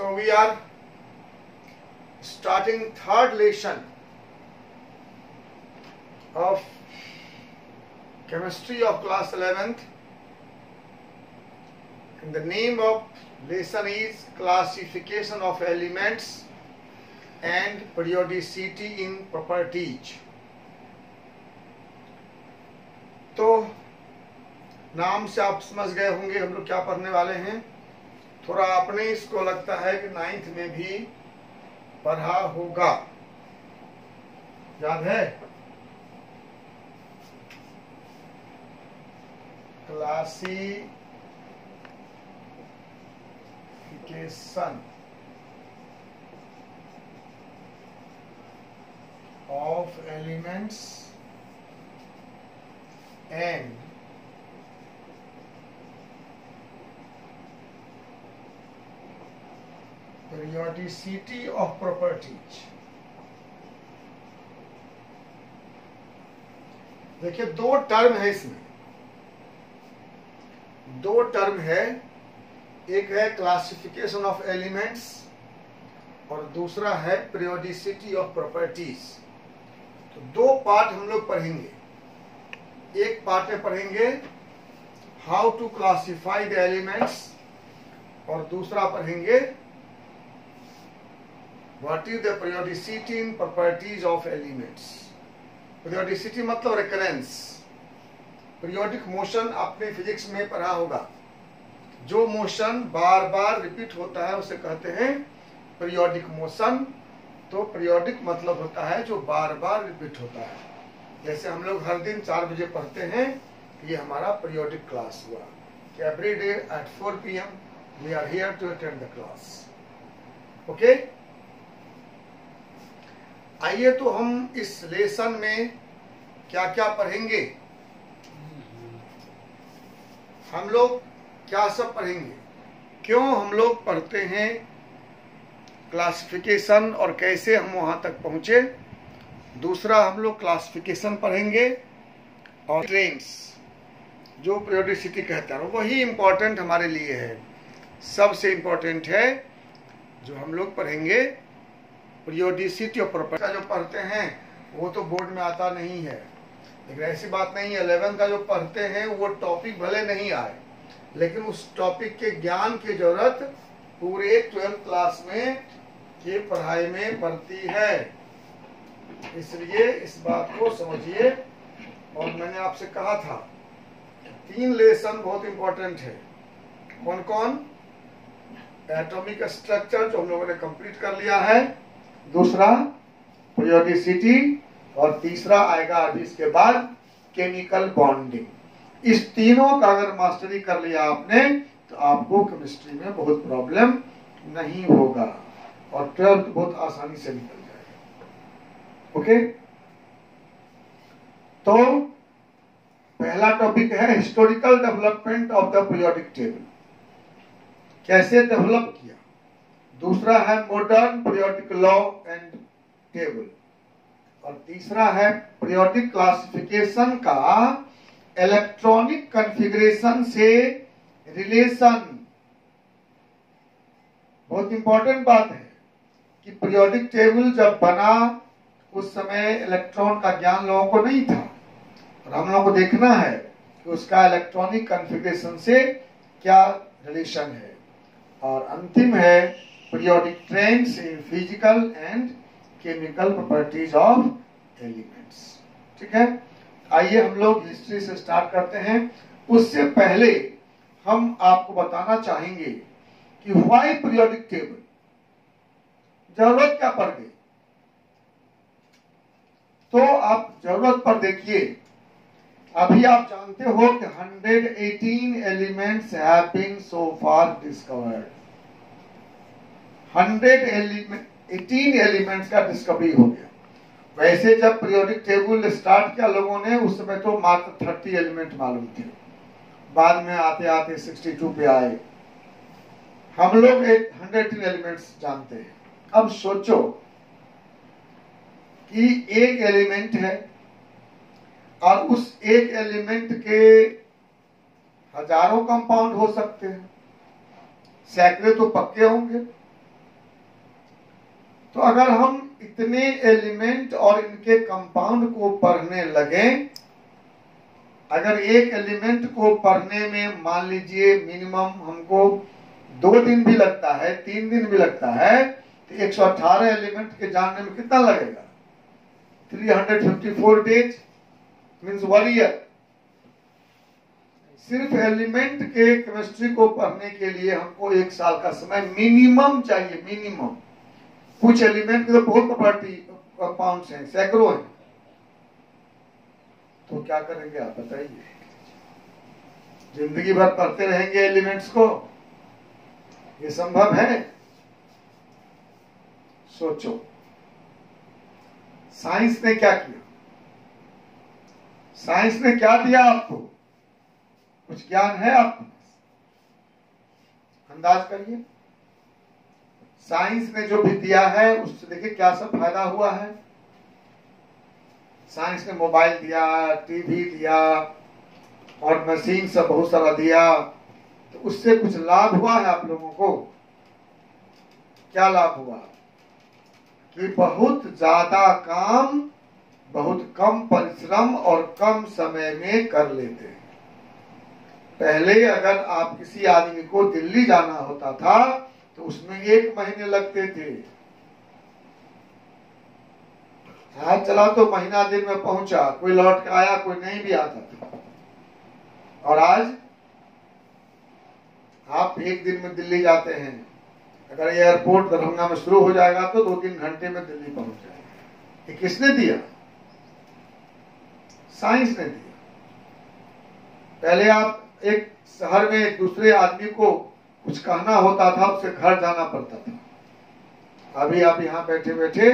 So we are starting third lesson of chemistry of class 11th, and the name of lesson is classification of elements and periodicity in properties. तो नाम से आप समझ गए होंगे हम लोग क्या पढ़ने वाले हैं। थोड़ा आपने इसको लगता है कि 9th में भी पढ़ा होगा, याद है? Classification of elements and periodicity of properties। देखिए दो टर्म है इसमें, दो टर्म है, एक है क्लासिफिकेशन ऑफ एलिमेंट्स और दूसरा है पीरियोडिसिटी ऑफ प्रॉपर्टीज। तो दो पार्ट हम लोग पढ़ेंगे। एक पार्ट में पढ़ेंगे how to classify the elements और दूसरा पढ़ेंगे what is the periodicity in properties of elements. Periodicity मतलब रेकरेंस। पीरियोडिक मोशन आपने फिजिक्स में पढ़ा होगा, जो मोशन बार बार रिपीट होता है उसे कहते हैं पीरियोडिक मोशन। तो पीरियोडिक मतलब होता है जो बार बार रिपीट होता है। जैसे हम लोग हर दिन 4 बजे पढ़ते हैं, ये हमारा पीरियोडिक क्लास हुआ कि every day at 4 PM we are here to attend the class. Okay, आइए तो हम इस लेसन में क्या क्या पढ़ेंगे, हम लोग क्या सब पढ़ेंगे, क्यों हम लोग पढ़ते हैं क्लासिफिकेशन और कैसे हम वहां तक पहुंचे। दूसरा हम लोग क्लासिफिकेशन पढ़ेंगे और ट्रेंड्स जो पीरियोडिसिटी कहता है वही इंपॉर्टेंट हमारे लिए है, सबसे इंपॉर्टेंट है जो हम लोग पढ़ेंगे पीरियोडिसिटी ऑफ प्रॉपर्टी। जो पढ़ते हैं वो तो बोर्ड में आता नहीं है, लेकिन ऐसी बात नहीं है। 11 का जो पढ़ते हैं वो टॉपिक भले नहीं आए, लेकिन उस टॉपिक के ज्ञान की जरूरत पूरे 12th क्लास में की पढ़ाई में पड़ती है। इसलिए इस बात को समझिए। और मैंने आपसे कहा था 3 लेसन बहुत इंपॉर्टेंट है। कौन कौन? एटॉमिक स्ट्रक्चर जो हम लोगों ने कंप्लीट कर लिया है, दूसरा पीरियोडिसिटी और तीसरा आएगा अभी इसके बाद केमिकल बॉन्डिंग। इस तीनों का अगर मास्टरी कर लिया आपने तो आपको केमिस्ट्री में बहुत प्रॉब्लम नहीं होगा और 12th बहुत आसानी से निकल जाएगा। ओके, तो पहला टॉपिक है historical development of the periodic table, कैसे डेवलप किया। दूसरा है modern periodic law and table और तीसरा है पीरियोडिक क्लासिफिकेशन का इलेक्ट्रॉनिक कॉन्फ़िगरेशन से रिलेशन। बहुत इंपॉर्टेंट बात है कि पीरियोडिक टेबल जब बना उस समय इलेक्ट्रॉन का ज्ञान लोगों को नहीं था, और हम लोगों को देखना है कि उसका इलेक्ट्रॉनिक कॉन्फ़िगरेशन से क्या रिलेशन है। और अंतिम है periodic trends in physical and chemical properties of elements. ठीक है, आइए हम लोग हिस्ट्री से स्टार्ट करते हैं। उससे पहले हम आपको बताना चाहेंगे कि व्हाई पीरियोडिक टेबल, जरूरत क्या पड़ गई। तो आप जरूरत पर देखिए, अभी आप जानते हो कि 118 elements have been so far discovered. 118 elements का डिस्कवरी हो गया। वैसे जब पीरियोडिक टेबल स्टार्ट किया लोगों ने, उस समय तो मात्र 30 एलिमेंट मालूम थे, बाद में आते आते 62 पे आए। हम लोग 118 एलिमेंट्स जानते हैं। अब सोचो कि एक एलिमेंट है और उस एक एलिमेंट के हजारों कंपाउंड हो सकते हैं, सैकड़े तो पक्के होंगे। तो अगर हम इतने एलिमेंट और इनके कंपाउंड को पढ़ने लगे, अगर एक एलिमेंट को पढ़ने में मान लीजिए मिनिमम हमको 2 दिन भी लगता है, 3 दिन भी लगता है, तो 118 एलिमेंट के जानने में कितना लगेगा? 354 डेज मीन्स 1 ईयर। सिर्फ एलिमेंट के केमिस्ट्री को पढ़ने के लिए हमको 1 साल का समय मिनिमम चाहिए, मिनिमम। कुछ एलिमेंट के तो बहुत प्रॉपर्टी कंपाउंड्स हैं, सैकड़ों हैं, तो क्या करेंगे आप बताइए? जिंदगी भर पढ़ते रहेंगे एलिमेंट्स को? ये संभव है? सोचो। साइंस ने क्या किया? साइंस ने क्या दिया आपको? कुछ ज्ञान है आपको? अंदाज करिए। साइंस ने जो भी दिया है उससे देखिए क्या सब फायदा हुआ है। साइंस ने मोबाइल दिया, टीवी दिया और मशीन सब बहुत सारा दिया, तो उससे कुछ लाभ हुआ है आप लोगों को? क्या लाभ हुआ? कि बहुत ज्यादा काम बहुत कम परिश्रम और कम समय में कर लेते हैं। पहले अगर आप किसी आदमी को दिल्ली जाना होता था तो उसमें 1 महीने लगते थे। आज चला तो महीना दिन में पहुंचा, कोई लौट के आया, कोई नहीं भी आता था। और आज आप 1 दिन में दिल्ली जाते हैं, अगर एयरपोर्ट दरभंगा में शुरू हो जाएगा तो 2-3 घंटे में दिल्ली पहुंच जाएगा। ये किसने दिया? साइंस ने दिया। पहले आप एक शहर में एक दूसरे आदमी को कुछ कहना होता था, उससे घर जाना पड़ता था। अभी आप यहाँ बैठे बैठे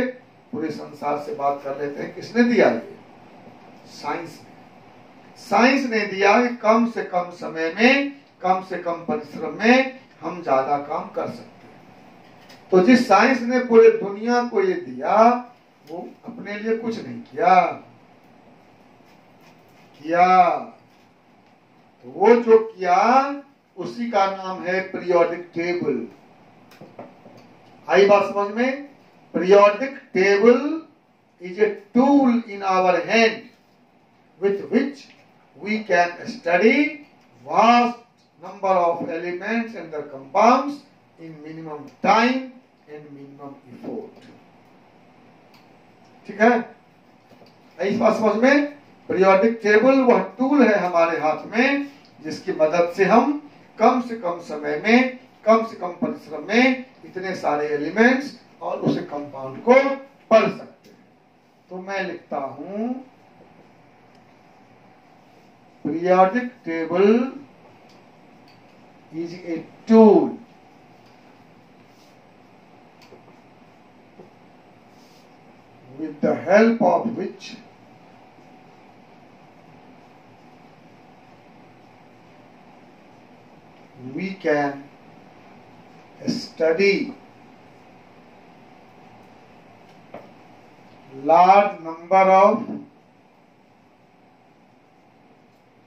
पूरे संसार से बात कर लेते हैं। किसने दिया ये? साइंस ने। साइंस ने दिया कि कम से कम समय में, कम से कम परिश्रम में हम ज्यादा काम कर सकते हैं। तो जिस साइंस ने पूरे दुनिया को ये दिया, वो अपने लिए कुछ नहीं किया। तो वो जो किया उसी का नाम है पीरियोडिक टेबल। आई बात समझ में? Periodic table is a tool in our hand with which we can study vast number of elements and their compounds in minimum time and minimum effort. ठीक है? इस बात समझ में? पीरियोडिक टेबल वह टूल है हमारे हाथ में जिसकी मदद से हम कम से कम समय में, कम से कम परिश्रम में इतने सारे एलिमेंट्स और उसे कंपाउंड को पढ़ सकते हैं। तो मैं लिखता हूं periodic table is a tool with the help of which we can study large number of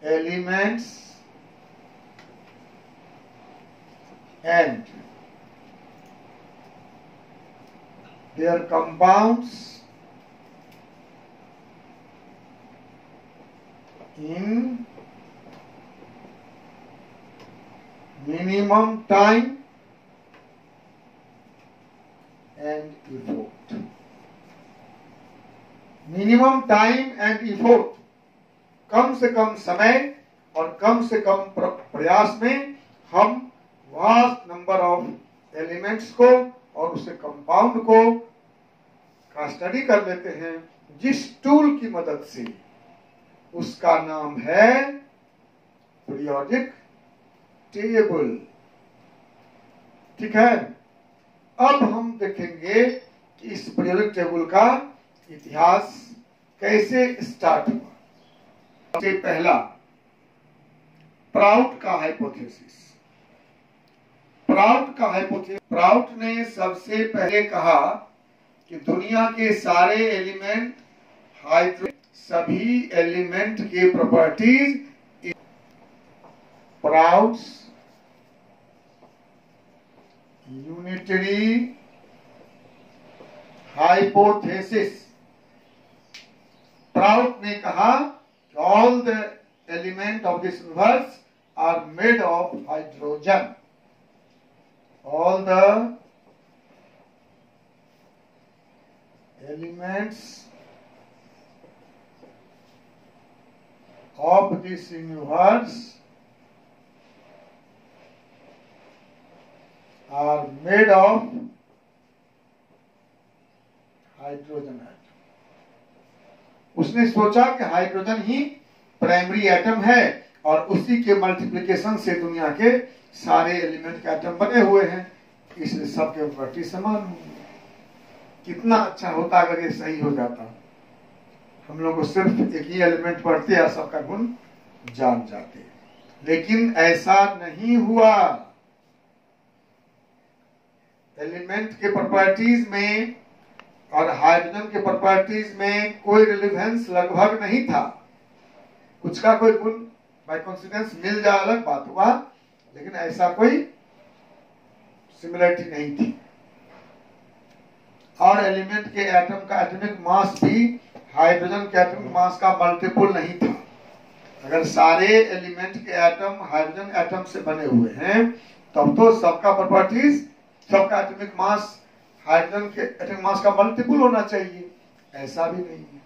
elements and their compounds in minimum time and effort. Minimum time and effort, कम से कम समय और कम से कम प्रयास में हम वास्ट नंबर ऑफ एलिमेंट्स को और उसके कंपाउंड को का स्टडी कर लेते हैं। जिस टूल की मदद से, उसका नाम है पीरियोडिक टेबल। ठीक है? अब हम देखेंगे कि इस पीरियोडिक टेबल का इतिहास कैसे स्टार्ट हुआ। सबसे पहला प्राउट का हाइपोथेसिस। प्राउट ने सबसे पहले कहा कि दुनिया के सारे एलिमेंट सभी एलिमेंट के properties Prout's unitary hypothesis. Prout ने कहा all the element of this universe are made of hydrogen. ऑल द elements of this universe are made of hydrogen atom. उसने सोचा कि हाइड्रोजन ही प्राइमरी एटम है और उसी के मल्टीप्लिकेशन से दुनिया के सारे एलिमेंट के एटम बने हुए हैं, इसलिए सबके प्रॉपर्टी समान होंगे। कितना अच्छा होता अगर ये सही हो जाता। हम लोग को सिर्फ एक ही एलिमेंट पढ़ते या सबका गुण जान जाते, लेकिन ऐसा नहीं हुआ। एलिमेंट के प्रॉपर्टीज में और हाइड्रोजन के प्रॉपर्टीज में कोई रिलेवेंस लगभग नहीं था। कुछ का कोई गुण बाय कोइंसिडेंस मिल जाए अलग बात हुआ, लेकिन ऐसा कोई सिमिलरिटी नहीं थी। और एलिमेंट के एटम का एटॉमिक मास भी हाइड्रोजन के एटॉमिक मास का मल्टीपल नहीं था। अगर सारे एलिमेंट के एटम हाइड्रोजन एटम से बने हुए हैं तब तो सबका प्रॉपर्टीज, सबका एटॉमिक मास हाइड्रोजन के एटॉमिक मास का मल्टीपल होना चाहिए। ऐसा भी नहीं है।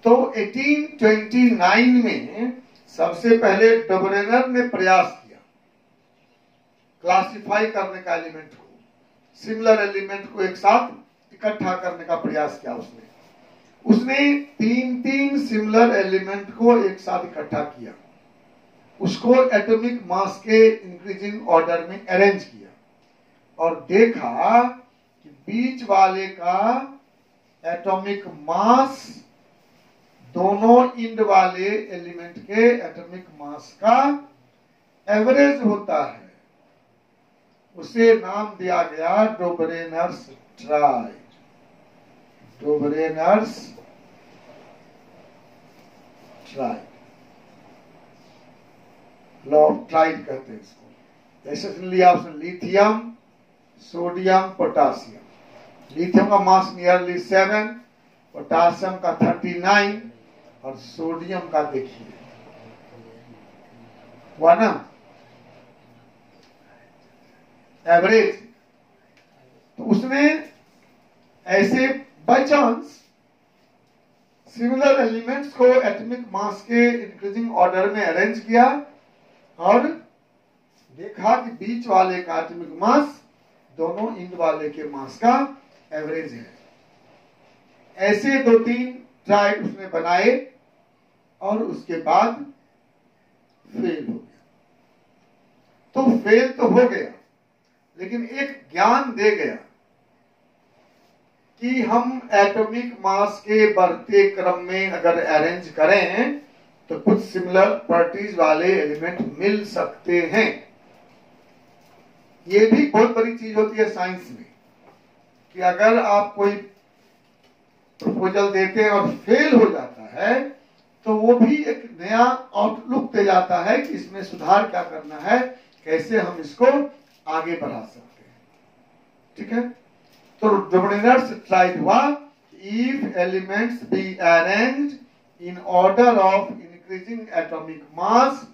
तो 1829 में सबसे पहले डोबरेनर ने प्रयास किया क्लासिफाई करने का एलिमेंट को, सिमिलर एलिमेंट को एक साथ इकट्ठा करने का प्रयास किया। उसने तीन सिमिलर एलिमेंट को एक साथ इकट्ठा किया, उसको एटॉमिक मास के इंक्रीजिंग ऑर्डर में अरेंज किया और देखा कि बीच वाले का एटॉमिक मास दोनों इंड वाले एलिमेंट के एटॉमिक मास का एवरेज होता है। उसे नाम दिया गया Dobereiner's triad. Dobereiner's triad, law of triad कहते हैं इसको। जैसे लिया उसने लिथियम, सोडियम, पोटासियम। लिथियम का मास नियरली 7, पोटासियम का 39 और सोडियम का देखिए हुआ ना एवरेज। तो उसने ऐसे बाय चांस सिमिलर एलिमेंट्स को एटॉमिक मास के इंक्रीजिंग ऑर्डर में अरेंज किया और देखा कि बीच वाले का एटॉमिक मास दोनों इंड वाले के मास का एवरेज है। ऐसे 2-3 ट्राइड उसने बनाए और उसके बाद फेल हो गया। तो फेल तो हो गया, लेकिन एक ज्ञान दे गया कि हम एटॉमिक मास के बढ़ते क्रम में अगर अरेंज करें तो कुछ सिमिलर प्रॉपर्टीज वाले एलिमेंट मिल सकते हैं। ये भी बहुत बड़ी चीज होती है साइंस में कि अगर आप कोई प्रपोजल देते हैं और फेल हो जाता है तो वो भी एक नया आउटलुक दे जाता है कि इसमें सुधार क्या करना है, कैसे हम इसको आगे बढ़ा सकते हैं। ठीक है, तो डोबरेनर्स ट्राइड हुआ if elements be arranged in order of increasing atomic mass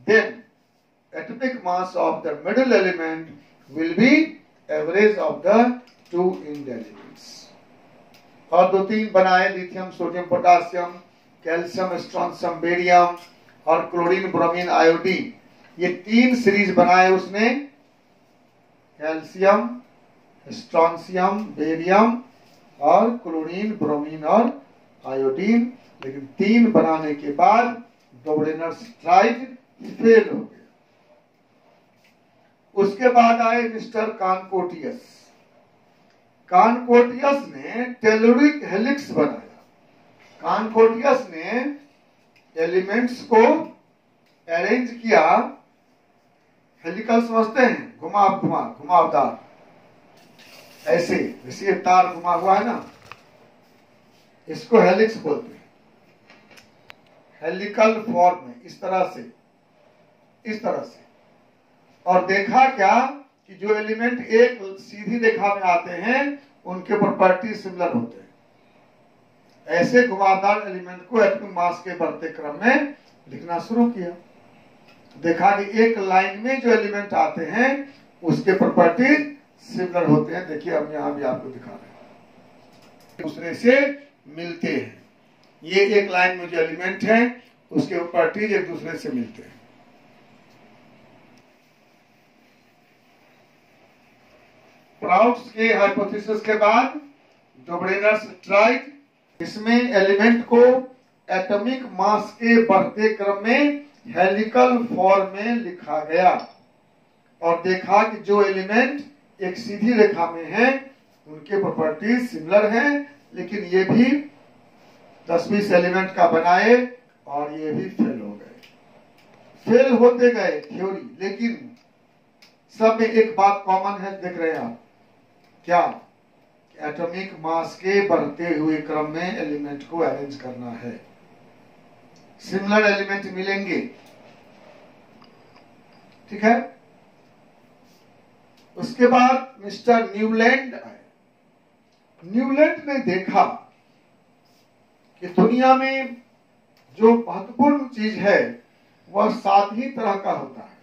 then atomic mass of the middle element will be average of the two end elements। और 2-3 बनाए, lithium, sodium, potassium, calcium, strontium, barium और chlorine, bromine, iodine. ये 3 series बनाए उसने, calcium, strontium, barium और chlorine, bromine और iodine. लेकिन 3 बनाने के बाद डोबरेनर्स ट्राइड फेल हो गया। उसके बाद आए मिस्टर कॉनकोटियस। कॉनकोटियस ने टेलुरिक हेलिक्स बनाया। कॉनकोटियस ने एलिमेंट्स को अरेंज किया, हेलिकल समझते हैं, घुमावदार, ऐसे जैसे तार घुमा हुआ है ना, इसको हेलिक्स बोलते हैं। हेलिकल फॉर्म में इस तरह से और देखा क्या कि जो एलिमेंट एक सीधी रेखा में आते हैं उनके प्रॉपर्टी सिमिलर होते हैं। ऐसे घुमावदार एलिमेंट को एटॉमिक मास के बढ़ते क्रम में लिखना शुरू किया। देखा कि एक लाइन में जो एलिमेंट आते हैं उसके प्रॉपर्टी सिमिलर होते हैं। देखिए हम यहां भी आपको दिखा रहे हैं, दूसरे से मिलते हैं। ये एक लाइन में जो एलिमेंट है उसके प्रॉपर्टीज एक दूसरे से मिलते हैं। प्राउड्स के हाइपोथेसिस के बाद डोब्रेनर्स ट्राइड, इसमें एलिमेंट को एटॉमिक मास के बढ़ते क्रम में हेलिकल फॉर्म में लिखा गया और देखा कि जो एलिमेंट एक सीधी रेखा में है उनके प्रॉपर्टीज सिमिलर हैं, लेकिन ये भी 10-20 एलिमेंट का बनाए और ये भी फेल हो गए। फेल होते गए थ्योरी, लेकिन सब में एक बात कॉमन है, देख रहे हैं आप क्या? एटॉमिक मास के बढ़ते हुए क्रम में एलिमेंट को अरेंज करना है। सिमिलर एलिमेंट मिलेंगे, ठीक है। उसके बाद मिस्टर न्यूलैंड आए। न्यूलैंड ने देखा कि दुनिया में जो महत्वपूर्ण चीज है वह 7 ही तरह का होता है।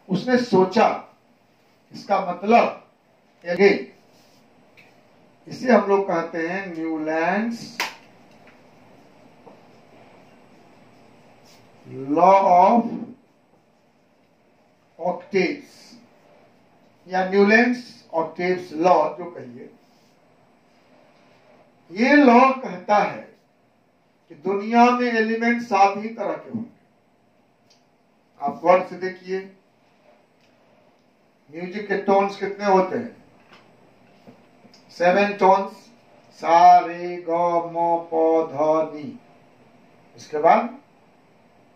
उसने सोचा, इसका मतलब इसे हम लोग कहते हैं न्यूलैंड्स लॉ ऑफ ऑक्टेव्स या न्यूलैंड्स ऑक्टेव्स लॉ जो कहिए। ये लॉ कहता है कि दुनिया में एलिमेंट 7 ही तरह के होंगे। आप गौर से देखिए, म्यूजिक के टोन्स कितने होते हैं? 7 टोन्स, सा रे ग म प ध नि। इसके बाद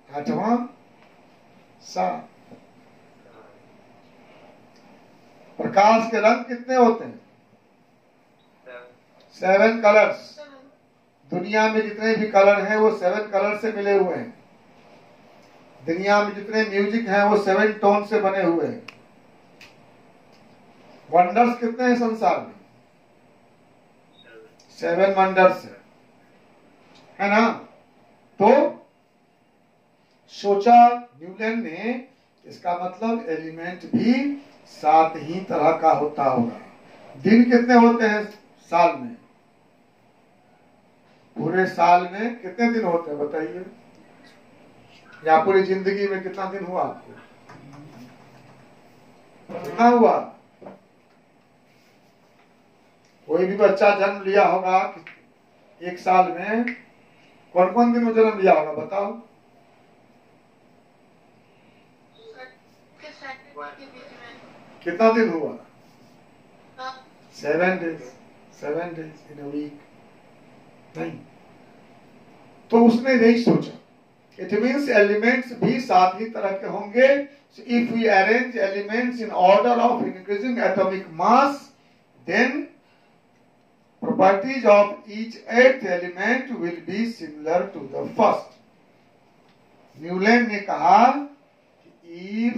8वां सा। प्रकाश के रंग कितने होते हैं? 7 कलर्स। दुनिया में जितने भी कलर हैं वो 7 कलर से मिले हुए हैं। दुनिया में जितने म्यूजिक हैं वो 7 टोन से बने हुए हैं। वंडर्स कितने हैं संसार में? 7 वंडर्स है ना। तो सोचा न्यूलैंड ने, इसका मतलब एलिमेंट भी 7 ही तरह का होता होगा। दिन कितने होते हैं साल में? पूरे साल में कितने दिन होते हैं बताइए? या पूरी जिंदगी में कितना दिन हुआ आपको? कितना हुआ? कोई भी बच्चा जन्म लिया होगा एक साल में, कौन कौन दिन में जन्म लिया होगा बताओ? कितना दिन हुआ? 7 days, 7 days in a week। नहीं, तो उसने यही सोचा, इट मीन्स एलिमेंट्स भी 7 ही तरह के होंगे। If we arrange elements in order of increasing atomic mass, then properties of each 8th element will be similar to the first। Newland ने कहा कि if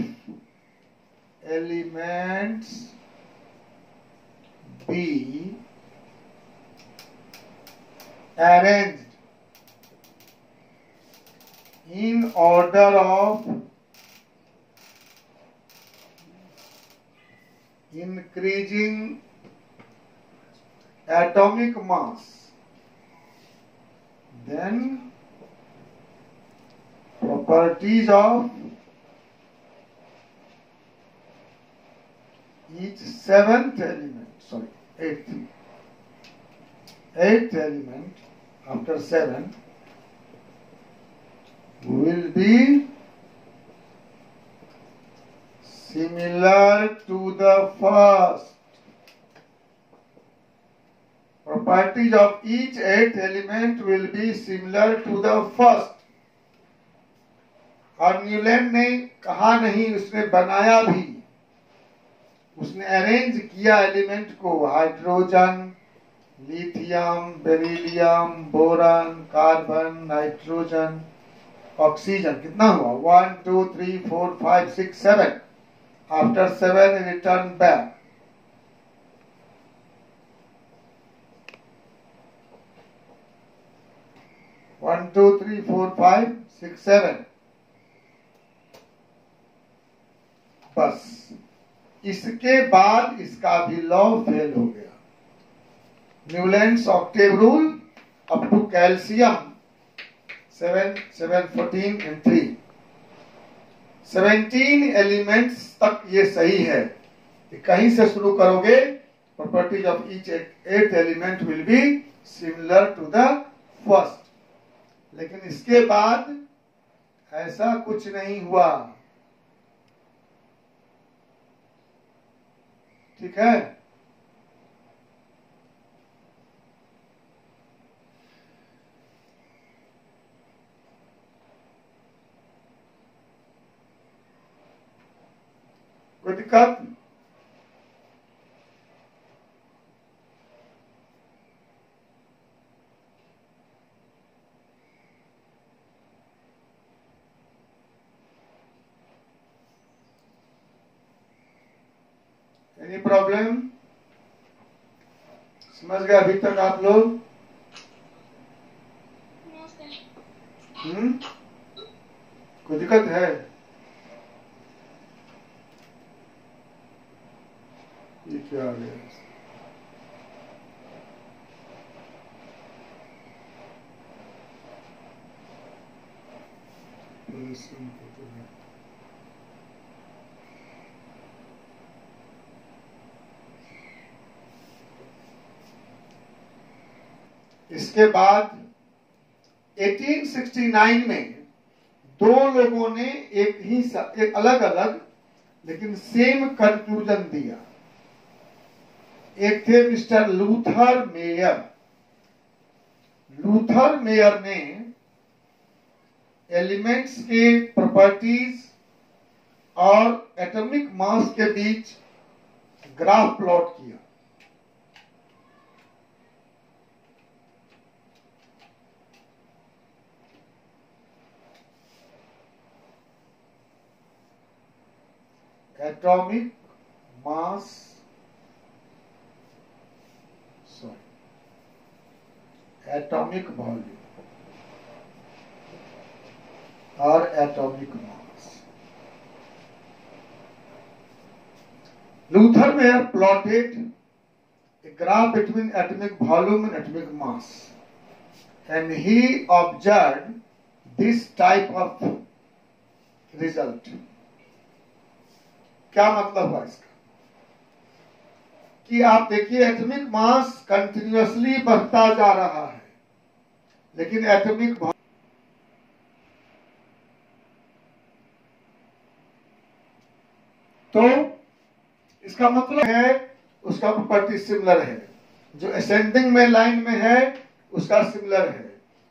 elements be arranged in order of increasing atomic mass, then properties of each 7th element, sorry 8th element after 7 will be similar to the first। Properties of each 8th element will be similar to the first। और Newland ने कहा नहीं, उसने बनाया भी। उसने arrange किया element को, hydrogen, lithium, beryllium, boron, carbon, nitrogen, oxygen. कितना हुआ? 1 2 3 4 5 6 7। After 7 return back. One, two, three, four, five, six, 7. बस इसके बाद इसका भी लॉ फेल हो गया। Newlands octave rule up to calcium 7, 7, 14 and 3, 17 elements तक ये सही है। कहीं से शुरू करोगे, properties of each 8th element will be similar to the first. लेकिन इसके बाद ऐसा कुछ नहीं हुआ। ठीक है, कोई दिक्कत? Any problem? समझ गए अभी तक आप लोग? कोई दिक्कत है? ये क्या आ गया? इसके बाद 1869 में दो लोगों ने एक अलग अलग लेकिन सेम कंक्लूजन दिया। एक थे mister Luther mayor. Luther mayor ने एलिमेंट्स के प्रॉपर्टीज और एटॉमिक मास के बीच ग्राफ प्लॉट किया। एटॉमिक मास एटॉमिक वॉल्यूम और atomic mass. Luther mayor plotted a graph between atomic volume and atomic mass, and he observed this type of result. क्या मतलब हुआ इसका? कि आप देखिए एटॉमिक मास कंटिन्यूअसली बढ़ता जा रहा है, लेकिन एटॉमिक तो इसका मतलब है उसका प्रॉपर्टी सिमिलर है। जो असेंडिंग में लाइन में है उसका सिमिलर है,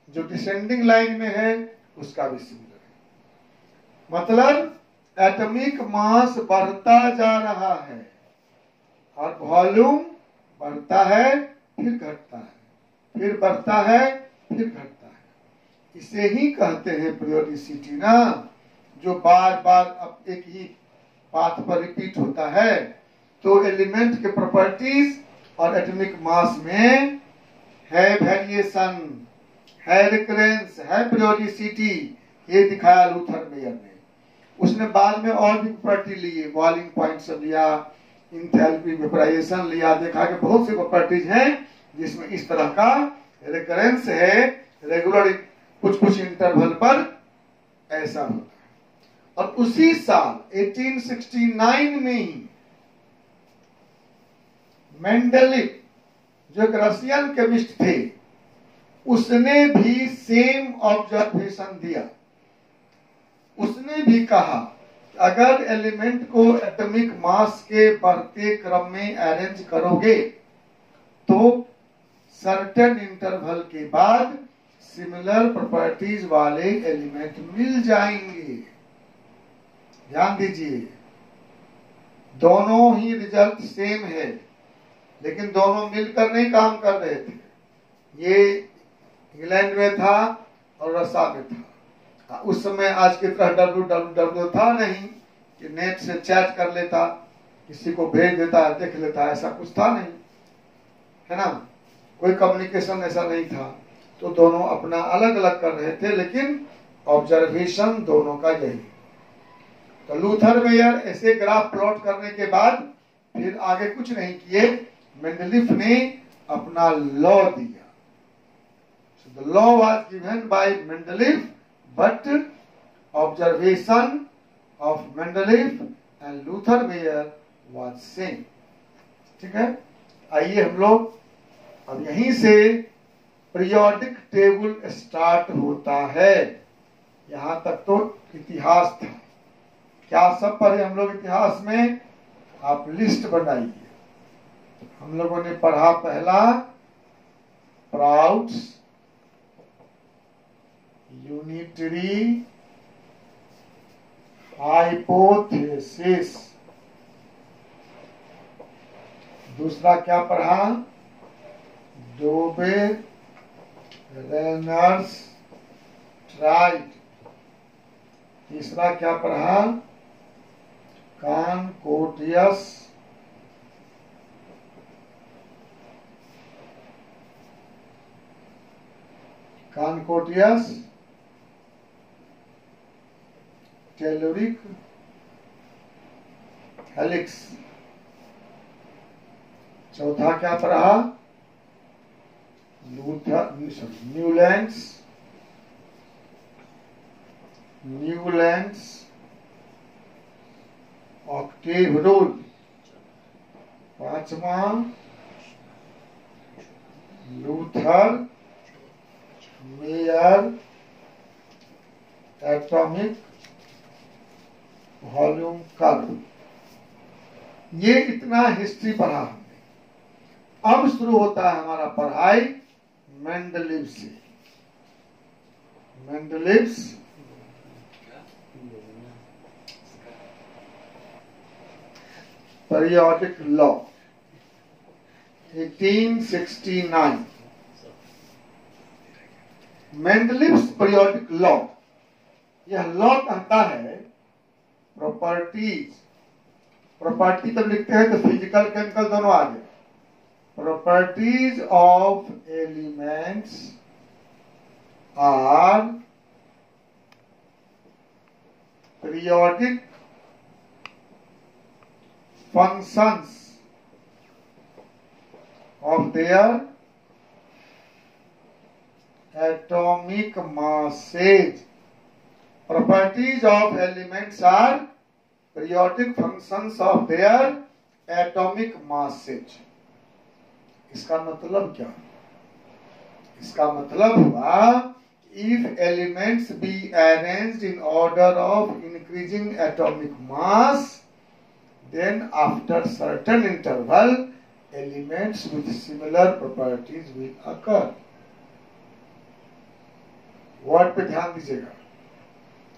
जो डिसेंडिंग लाइन में है उसका भी सिमिलर है। मतलब एटॉमिक मास बढ़ता जा रहा है और वॉल्यूम बढ़ता है फिर घटता है, फिर बढ़ता है फिर घटता है। इसे ही कहते हैं पीरियोडिसिटी ना, जो बार बार अब एक ही पाथ पर रिपीट होता है। तो एलिमेंट के प्रॉपर्टीज और एटॉमिक मास में है वेरिएशन, है रिकरेंस, है पीरियोडिसिटी। ये दिखाया लूथर मेयर ने। उसने बाद में और भी प्रॉपर्टी लिए, बॉइलिंग पॉइंट सब लिया, इंथैल्पी, वेपराइजेशन लिया। देखा कि बहुत सी प्रॉपर्टीज हैं जिसमें इस तरह का रिकरेंस है, रेगुलर कुछ कुछ इंटरवल पर ऐसा होता है। और उसी साल 1869 में ही मेंडेलिव, जो एक रशियन केमिस्ट थे, उसने भी सेम ऑब्जर्वेशन दिया। उसने भी कहा अगर एलिमेंट को एटॉमिक मास के बढ़ते क्रम में अरेंज करोगे तो सर्टेन इंटरवल के बाद सिमिलर प्रॉपर्टीज वाले एलिमेंट मिल जाएंगे। ध्यान दीजिए, दोनों ही रिजल्ट सेम है, लेकिन दोनों मिलकर नहीं काम कर रहे थे। ये इंग्लैंड में था और रसा में था। उस समय आज की तरह WWW था नहीं, कि नेट से चैट कर लेता, किसी को भेज देता, देख लेता, ऐसा कुछ था नहीं, है ना। कोई कम्युनिकेशन ऐसा नहीं था। तो दोनों अपना अलग अलग कर रहे थे, लेकिन ऑब्जर्वेशन दोनों का यही। तो लूथर मेयर ऐसे ग्राफ प्लॉट करने के बाद फिर आगे कुछ नहीं किए, मेंडलीफ ने अपना लॉ दिया। So the law was given by Mendeleev, but observation of Mendeleev and Luther Meyer was same. ठीक है, आइए हम लोग अब यहीं से पीरियोडिक टेबल स्टार्ट होता है। यहां तक तो इतिहास था। क्या सब पढ़े हम लोग इतिहास में? आप लिस्ट बनाइए। हम लोगों ने पढ़ा पहला प्राउड्स यूनिटरी हाइपोथेसिस। दूसरा क्या पढ़ा? Dobereiner's triad. तीसरा क्या पढ़ा? Chancourtois telluric helix. चौथा क्या पढ़ा? Newlands octave rule. पांचवा Lothar Meyer atomic volume curve. ये इतना हिस्ट्री पढ़ा हमने। अब शुरू होता है हमारा पढ़ाई मेंडलीव से। Mendeleev's periodic law 1869। Mendeleev's periodic law, यह लॉ कहता है प्रॉपर्टीज। प्रॉपर्टी जब लिखते हैं तो फिजिकल केमिकल दोनों आ गए। Properties of elements are periodic functions of their atomic masses. Properties of elements are periodic functions of their atomic masses. इसका मतलब क्या? इसका मतलब हुआ if elements be arranged in order of increasing atomic mass, then after certain interval elements with similar properties will occur. Word पे ध्यान दीजिएगा।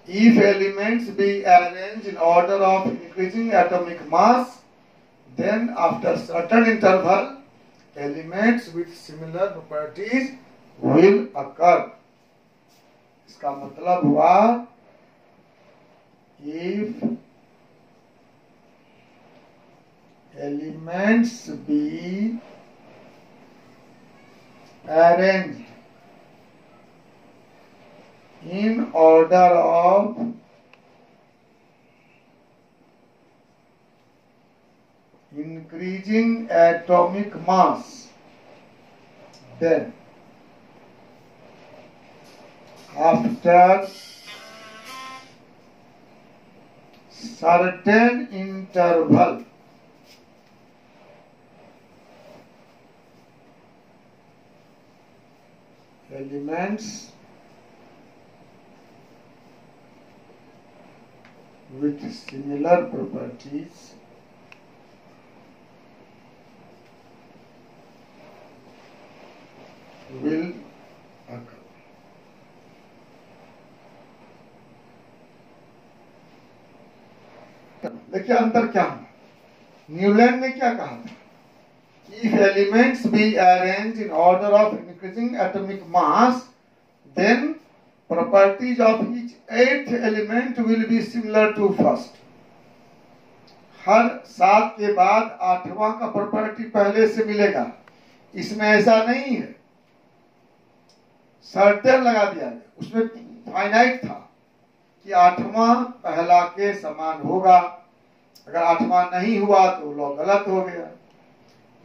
If elements be arranged in order of increasing atomic mass, then after certain interval elements with similar properties will occur. इसका मतलब हुआ if elements be arranged in order of increasing atomic mass, then after certain interval elements with similar properties will occur. देखिए अंतर क्या है। Newland ने क्या कहा था? If elements be arranged in order of increasing atomic mass, then properties of each eighth element will be similar to first. हर 7 के बाद 8वां का प्रॉपर्टी पहले से मिलेगा। इसमें ऐसा नहीं है, सर्टेन लगा दिया गया, उसमें फाइनाइट था कि 8वां पहला के समान होगा। अगर 8वां नहीं हुआ तो लॉ गलत हो गया।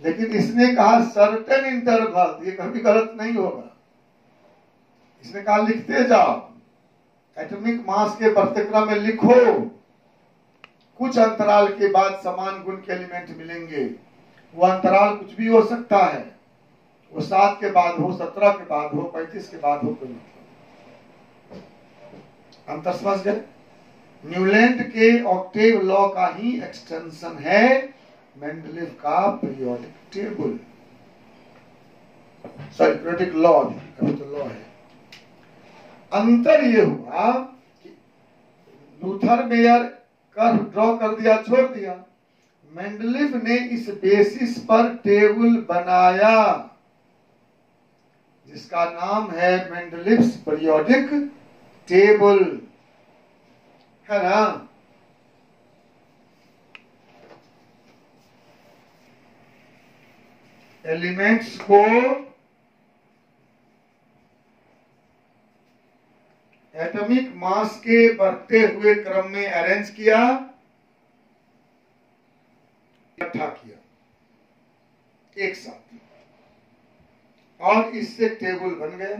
लेकिन इसने कहा सर्टेन इंटरवल, ये कभी गलत नहीं होगा। इसने कहा लिखते जाओ, एटॉमिक मास के प्रतिक्रम में लिखो, कुछ अंतराल के बाद समान गुण के एलिमेंट मिलेंगे। वो अंतराल कुछ भी हो सकता है, वो 7 के बाद हो, 17 के बाद हो, 35 के बाद हो, कोई मतलब। अंतर समझ गए? न्यूलैंड के ऑक्टेव लॉ का ही एक्सटेंशन है मेंडलीव का periodic table, sorry periodic law, अभी तो लॉ है। अंतर ये हुआ कि लूथर मेयर कर्व ड्रॉ कर दिया, छोड़ दिया। मेंडलीव ने इस बेसिस पर टेबल बनाया जिसका नाम है मेंडलीव्स पीरियोडिक टेबल, है ना। एलिमेंट्स को एटॉमिक मास के बढ़ते हुए क्रम में अरेंज किया, इकट्ठा किया एक साथ, और इससे टेबल बन गया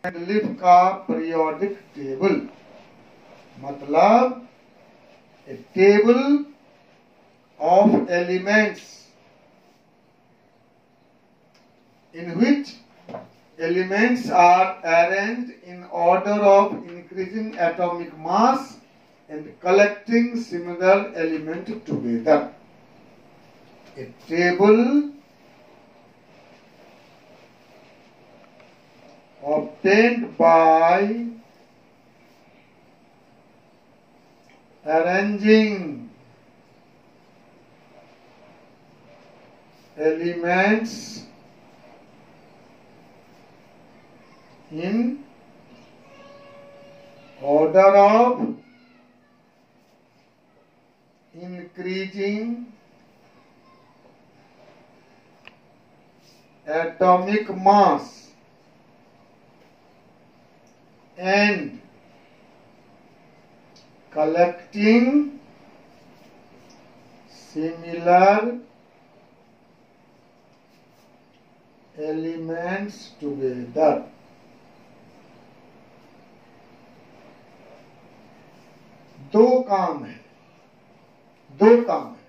मेंडलीव का पीरियोडिक टेबल। मतलब a table of elements in which elements are arranged in order of increasing atomic mass and collecting similar element together. A table obtained by arranging elements in order of increasing atomic mass and collecting similar elements together. दो काम है, दो काम है।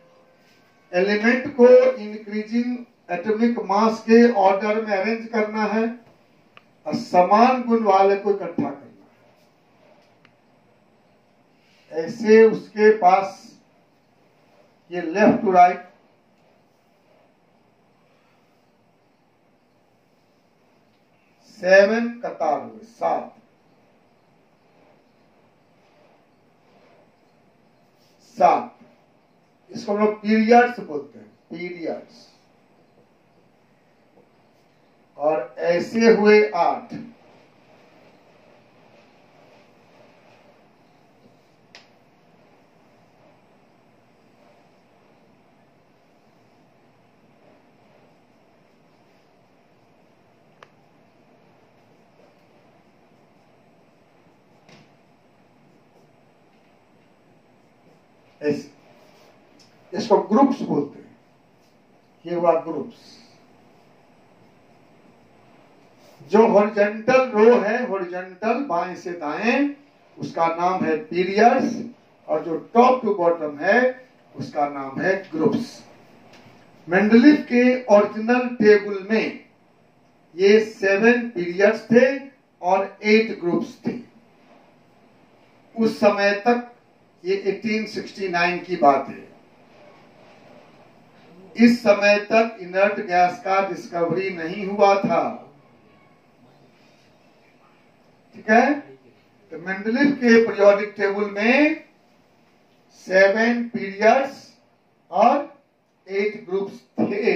Element को increasing atomic मास के order में arrange करना है और समान गुण वाले को इकट्ठा करना है। ऐसे उसके पास ये लेफ्ट टू राइट सेवन कतार हुए, 7 इसको हम लोग पीरियड्स बोलते हैं, पीरियड्स। और ऐसे हुए 8। इसको ग्रुप्स बोलते हैं। ये हुआ ग्रुप्स। जो हॉरिजॉन्टल रो है, हॉरिजॉन्टल बाएं से दाएं, उसका नाम है पीरियड्स, और जो टॉप टू बॉटम है उसका नाम है ग्रुप्स। मेंडलीव के ओरिजिनल टेबल में ये 7 पीरियड्स थे और 8 ग्रुप्स थे। उस समय तक, ये 1869 की बात है, इस समय तक इनर्ट गैस का डिस्कवरी नहीं हुआ था। ठीक है। तो मेंडलीव के पीरियोडिक टेबल में 7 पीरियड्स और 8 ग्रुप्स थे।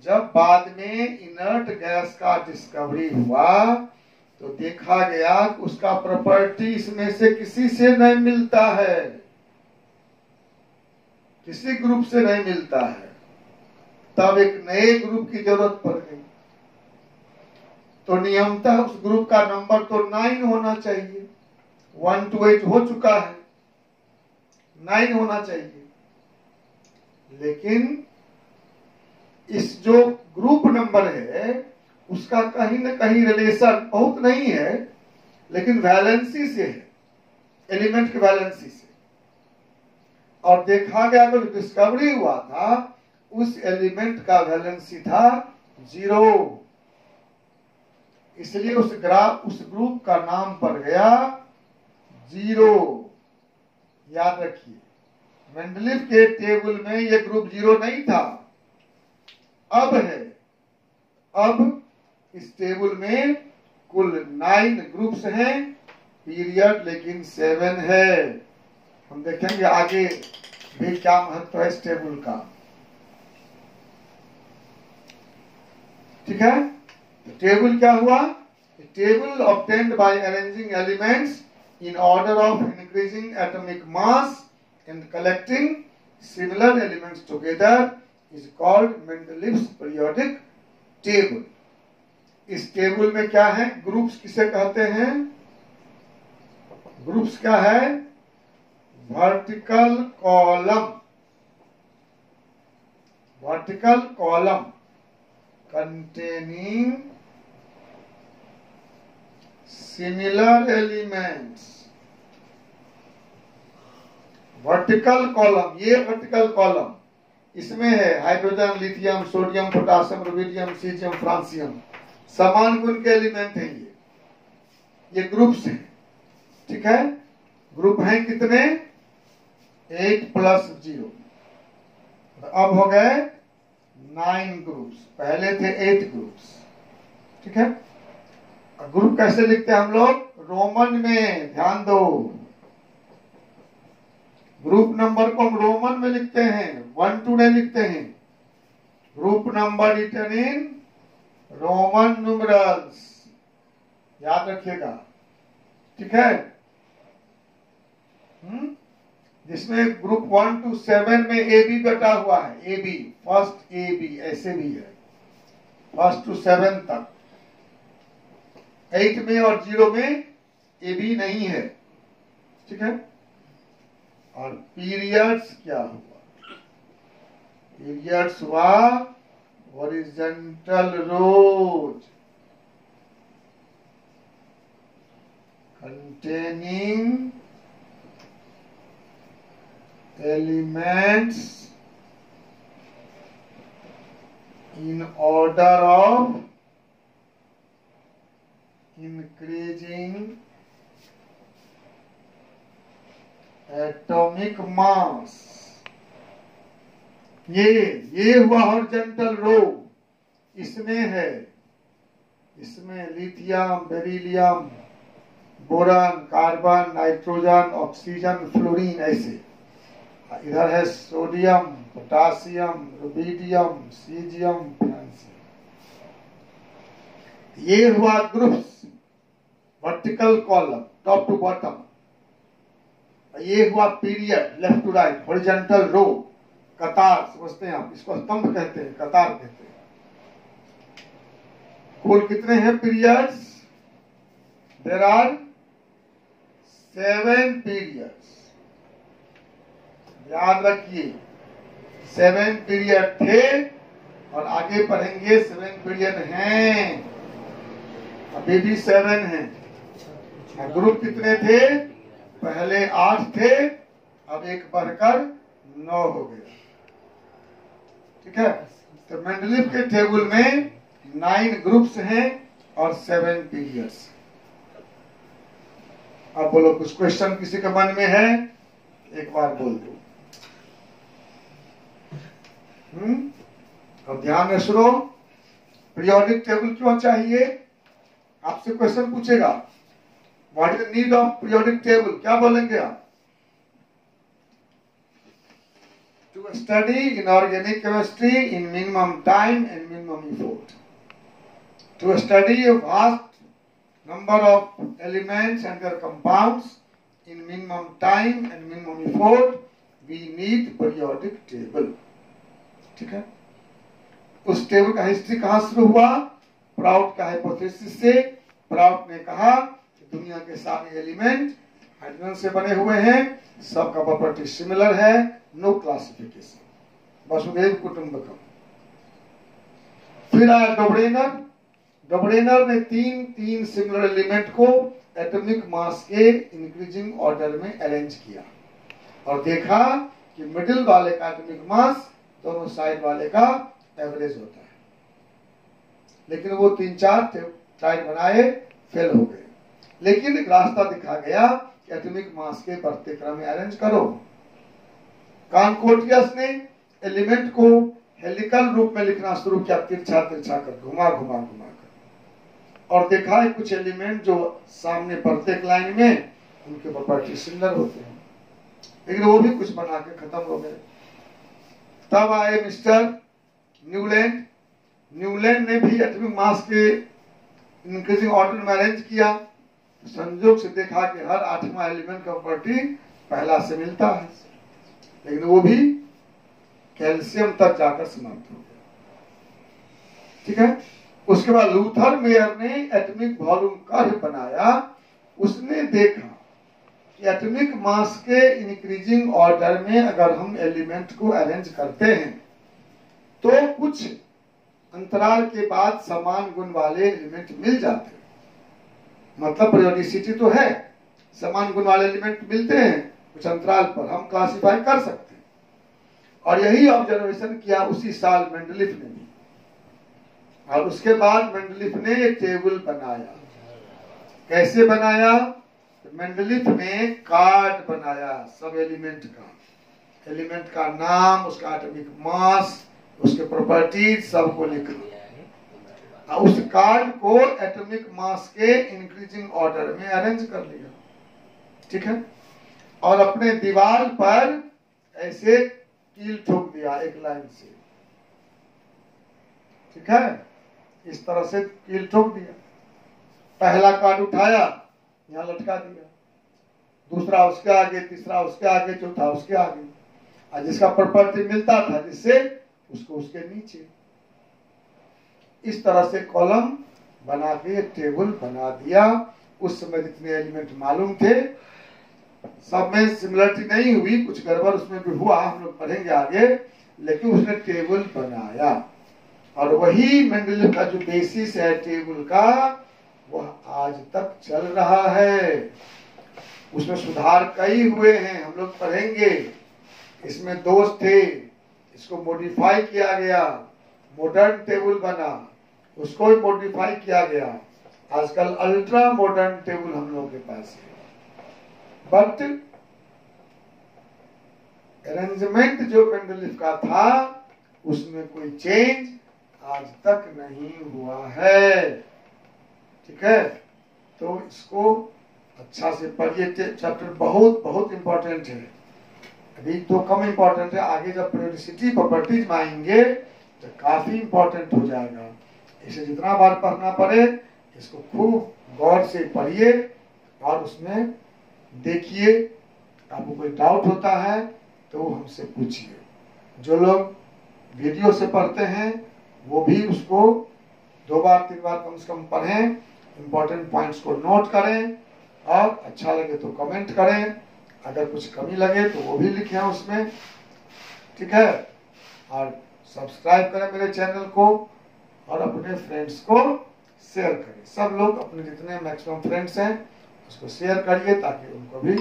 जब बाद में इनर्ट गैस का डिस्कवरी हुआ तो देखा गया कि उसका प्रॉपर्टी इसमें से किसी से नहीं मिलता है। किसी ग्रुप से नहीं मिलता है, तब एक नए ग्रुप की जरूरत पड़ गई। तो नियमतः उस ग्रुप का नंबर तो 9 होना चाहिए। 1 to 8 हो चुका है, 9 होना चाहिए। लेकिन इस जो ग्रुप नंबर है उसका कहीं ना कहीं रिलेशन बहुत नहीं है, लेकिन वैलेंसी से है, एलिमेंट के वैलेंसी से। और देखा गया, जो डिस्कवरी हुआ था उस एलिमेंट का वैलेंसी था 0, इसलिए उस ग्रुप का नाम पड़ गया 0। याद रखिए, मेंडलीव के टेबल में ये ग्रुप 0 नहीं था, अब है। अब इस टेबल में कुल 9 ग्रुप्स हैं, पीरियड लेकिन 7 है। हम देखेंगे आगे भी क्या महत्व है इस टेबल का। ठीक है, टेबल क्या हुआ? Table obtained by arranging elements in order of increasing atomic mass and collecting similar elements together is called Mendeleev's periodic table. इस टेबल में क्या है? ग्रुप्स किसे कहते हैं? ग्रुप्स क्या है? Vertical column, vertical column containing similar elements। Vertical column, ये वर्टिकल कॉलम इसमें है hydrogen, lithium, sodium, potassium, rubidium, caesium, francium, समान गुण के एलिमेंट हैं। ये ग्रुप्स हैं। ठीक है, ग्रुप हैं कितने? 8 + 0, अब हो गए 9 ग्रुप्स, पहले थे 8 ग्रुप्स। ठीक है, ग्रुप कैसे लिखते हैं हम लोग? रोमन में, ध्यान दो, ग्रुप नंबर को हम रोमन में लिखते हैं, 1 2 नहीं लिखते हैं। Group number written in Roman numerals, याद रखिएगा। ठीक है, जिसमें ग्रुप 1 to 7 में ए बी बटा हुआ है, A B, first A B, ऐसे भी है 1 to 7 तक। 8 में और 0 में ए बी नहीं है। ठीक है, और पीरियड्स क्या हुआ? पीरियड्स हुआ horizontal rows containing elements in order of increasing atomic mass। ये हुआ हॉरिजॉन्टल रो। इसमें है, इसमें lithium, beryllium, boron, carbon, nitrogen, oxygen, fluorine, ऐसे। इधर है sodium, potassium, rubidium, caesium, francium. ये हुआ groups, vertical column top to bottom. ये हुआ period, left to right, horizontal row, कतार समझते हैं आप, इसको स्तंभ कहते हैं, कतार कहते हैं। कुल कितने हैं पीरियड्स? There are 7 periods. याद रखिए, 7 पीरियड थे और आगे पढ़ेंगे 7 पीरियड हैं, अभी भी 7 हैं। ग्रुप कितने थे? पहले 8 थे, अब एक बढ़कर 9 हो गए। ठीक है, तो मेंडलीव के टेबल में 9 ग्रुप्स हैं और 7 पीरियड्स। अब बोलो, कुछ क्वेश्चन किसी के मन में है? एक बार बोल दो। अब ध्यान में सुनो, पीरियोडिक टेबल क्यों चाहिए? आपसे क्वेश्चन पूछेगा, what is the need of periodic table? क्या बोलेंगे आप? To study inorganic chemistry in minimum time and minimum effort, to study a vast number of elements and their compounds in minimum time and minimum effort, we need periodic table. ठीक है, उस table का history कहां शुरू हुआ? Proud का hypothesis से। Proud ने कहा कि दुनिया के सारे एलिमेंट हाइड्रोजन से बने हुए हैं, सबका प्रॉपर्टी सिमिलर है, नो क्लासिफिकेशन, वसुधैव कुटुंबकम। फिर आया डोब्रेनर। डोब्रेनर ने तीन सिमिलर एलिमेंट को एटॉमिक मास के इंक्रीजिंग ऑर्डर में अरेंज किया और देखा कि मिडिल वाले का एटॉमिक मास दोनों साइड वाले का एवरेज होता है। लेकिन वो 3-4 टाइप बनाए, फेल हो गए। लेकिन एक रास्ता दिखा गया कि एटॉमिक मास के बढ़ते क्रम में अरेंज करो। कॉनकोर्डियस ने एलिमेंट को हेलिकल रूप में लिखना शुरू किया, तिरछा तिरछा कर, घुमा घुमा घुमा कर, और देखा है कुछ एलिमेंट जो सामने प्रत्येक लाइन में उनके प्रॉपर्टी सिमिलर होते हैं, लेकिन वो भी कुछ बना के खत्म हो गए। तब आए मिस्टर न्यूलैंड। न्यूलैंड ने भी एटॉमिक मास के इंक्रीजिंग ऑर्डर में अरेंज किया। संयोग से देखा कि हर 8वां एलिमेंट का प्रॉपर्टी पहला से मिलता है, लेकिन वो भी कैल्शियम तक जाकर समाप्त हो गया। ठीक है, उसके बाद लूथर मेयर ने एटॉमिक वॉल्यूम कर्व बनाया। उसने देखा कि एटॉमिक मास के इंक्रीजिंग ऑर्डर में अगर हम एलिमेंट को अरेंज करते हैं तो कुछ अंतराल के बाद समान गुण वाले एलिमेंट मिल जाते हैं। मतलब पीरियोडिसिटी तो है, समान गुण वाले एलिमेंट मिलते हैं, कुछ अंतराल पर हम क्लासिफाई कर सकते हैं। और यही ऑब्जर्वेशन किया उसी साल मेंडलीफ ने भी। और उसके बाद मेंडलीफ ने एक टेबल बनाया। कैसे बनाया? मेंडलीफ ने कार्ड बनाया सब एलिमेंट का, एलिमेंट का नाम, उसका एटॉमिक मास, उसके प्रॉपर्टीज सबको लिख दिया। उस कार्ड को एटॉमिक मास के इंक्रीजिंग ऑर्डर में अरेंज कर लिया। ठीक है, और अपने दीवार पर ऐसे कील ठोक दिया एक लाइन से। ठीक है, इस तरह से कील ठोक दिया। पहला कार्ड उठाया, यहां लटका दिया, दूसरा उसके आगे, तीसरा उसके आगे, चौथा उसके आगे, और जिसका प्रॉपर्टी मिलता था जिससे उसको उसके नीचे। इस तरह से कॉलम बना के टेबल बना दिया। उस समय जितने एलिमेंट मालूम थे सब में सिमिलरिटी नहीं हुई, कुछ गड़बड़ उसमें भी हुआ, हम लोग पढ़ेंगे आगे, लेकिन उसने टेबल बनाया। और वही मेंडलीफ का जो बेसिस है टेबल का, वह आज तक चल रहा है। उसमें सुधार कई हुए हैं, हम लोग पढ़ेंगे। इसमें दोष थे, इसको मॉडिफाई किया गया, मॉडर्न टेबल बना, उसको भी मॉडिफाई किया गया। आजकल अल्ट्रा मॉडर्न टेबल हम लोगों के पास है। बट अरेंजमेंट जो मेंडलीफ का था उसमें कोई चेंज आज तक नहीं हुआ है। ठीक है, तो इसको अच्छा से पढ़िए। चैप्टर बहुत बहुत इंपॉर्टेंट है, अभी तो कम इंपॉर्टेंट है, आगे जब पीरियोडिसिटी प्रॉपर्टीज में आएंगे तो काफी इंपॉर्टेंट हो जाएगा। इसे जितना बार पढ़ना पड़े इसको खूब गौर से पढ़िए और उसमें देखिए। आपको कोई डाउट होता है तो हमसे पूछिए। जो लोग वीडियो से पढ़ते हैं वो भी उसको 2 बार 3 बार कम से कम पढ़ें, इंपॉर्टेंट पॉइंट्स को नोट करें, और अच्छा लगे तो कमेंट करें, अगर कुछ कमी लगे तो वो भी लिखें उसमें। ठीक है, और सब्सक्राइब करें मेरे चैनल को और अपने फ्रेंड्स को शेयर करें। सब लोग अपने जितने मैक्सिमम फ्रेंड्स हैं उसको शेयर करिए ताकि उनको भी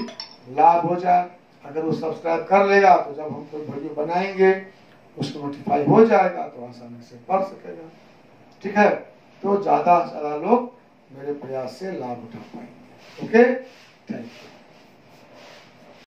लाभ हो जाए। अगर वो सब्सक्राइब कर लेगा तो जब हम कोई वीडियो बनाएंगे उसको नोटिफाई हो जाएगा तो आसानी से पढ़ सकेगा। ठीक है, तो ज्यादा से ज्यादा लोग मेरे प्रयास से लाभ उठा पाएंगे। Okay, thank you.